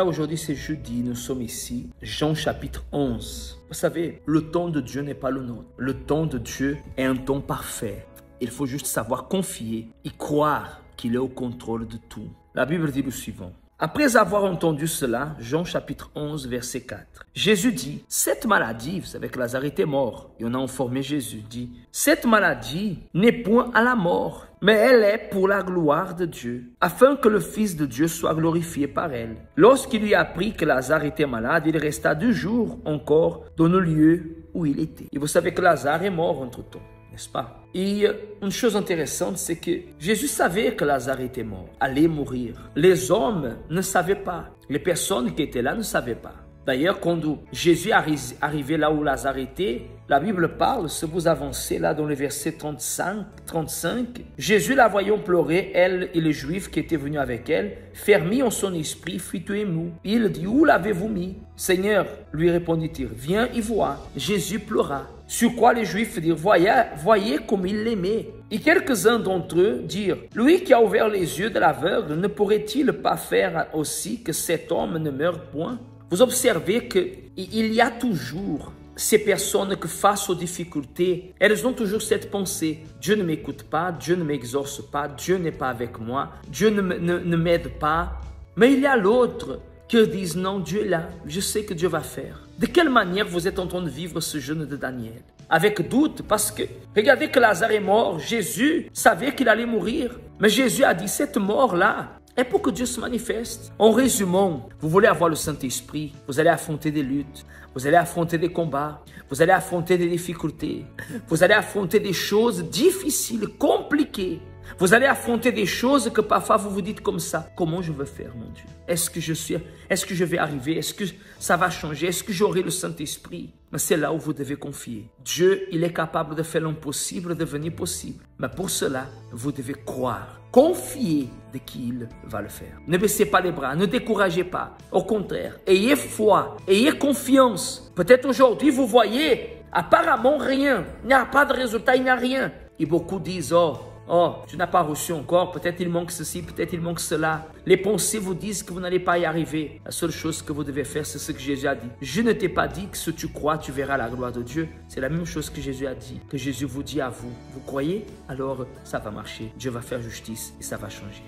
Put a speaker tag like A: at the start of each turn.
A: aujourd'hui c'est jeudi, nous sommes ici, Jean chapitre 11. Vous savez, le temps de Dieu n'est pas le nôtre. Le temps de Dieu est un temps parfait. Il faut juste savoir confier et croire qu'il est au contrôle de tout. La Bible dit le suivant. Après avoir entendu cela, Jean chapitre 11, verset 4. Jésus dit, cette maladie, vous savez que Lazare était mort, et on a informé Jésus, dit, cette maladie n'est point à la mort, mais elle est pour la gloire de Dieu, afin que le Fils de Dieu soit glorifié par elle. Lorsqu'il lui apprit que Lazare était malade, il resta 2 jours encore dans le lieu où il était. Et vous savez que Lazare est mort entre-temps, n'est-ce pas? Et une chose intéressante, c'est que Jésus savait que Lazare était mort, allait mourir. Les hommes ne savaient pas. Les personnes qui étaient là ne savaient pas. D'ailleurs, quand Jésus arrivait là où Lazare était, la Bible parle, si vous avancez là dans le verset 35, Jésus la voyant pleurer, elle et les Juifs qui étaient venus avec elle, fermis en son esprit, fut tout ému. Il dit, où l'avez-vous mis? Seigneur, lui répondit-il, viens y voir. Jésus pleura. Sur quoi les Juifs dirent, voyez comme il l'aimait. Et quelques-uns d'entre eux dirent, lui qui a ouvert les yeux de l'aveugle, ne pourrait-il pas faire aussi que cet homme ne meure point? Vous observez qu'il y a toujours ces personnes que face aux difficultés, elles ont toujours cette pensée. Dieu ne m'écoute pas, Dieu ne m'exauce pas, Dieu n'est pas avec moi, Dieu ne m'aide pas. Mais il y a l'autre qui disent non, Dieu est là, je sais que Dieu va faire. De quelle manière vous êtes en train de vivre ce jeûne de Daniel? Avec doute, parce que regardez que Lazare est mort, Jésus savait qu'il allait mourir. Mais Jésus a dit, cette mort-là est pour que Dieu se manifeste. En résumant, vous voulez avoir le Saint-Esprit, vous allez affronter des luttes, vous allez affronter des combats, vous allez affronter des difficultés, vous allez affronter des choses difficiles, compliquées. Vous allez affronter des choses que parfois vous vous dites comme ça. Comment je veux faire, mon Dieu? Est-ce que je vais arriver? Est-ce que ça va changer? Est-ce que j'aurai le Saint-Esprit? Mais c'est là où vous devez confier. Dieu, il est capable de faire l'impossible devenir possible. Mais pour cela, vous devez croire. Confiez de qui il va le faire. Ne baissez pas les bras, ne découragez pas. Au contraire, ayez foi, ayez confiance. Peut-être aujourd'hui, vous voyez apparemment rien. Il n'y a pas de résultat, il n'y a rien. Et beaucoup disent, oh, tu n'as pas reçu encore, peut-être il manque ceci, peut-être il manque cela. Les pensées vous disent que vous n'allez pas y arriver. La seule chose que vous devez faire, c'est ce que Jésus a dit. Je ne t'ai pas dit que si tu crois, tu verras la gloire de Dieu. C'est la même chose que Jésus a dit, que Jésus vous dit à vous. Vous croyez? Alors ça va marcher. Dieu va faire justice et ça va changer.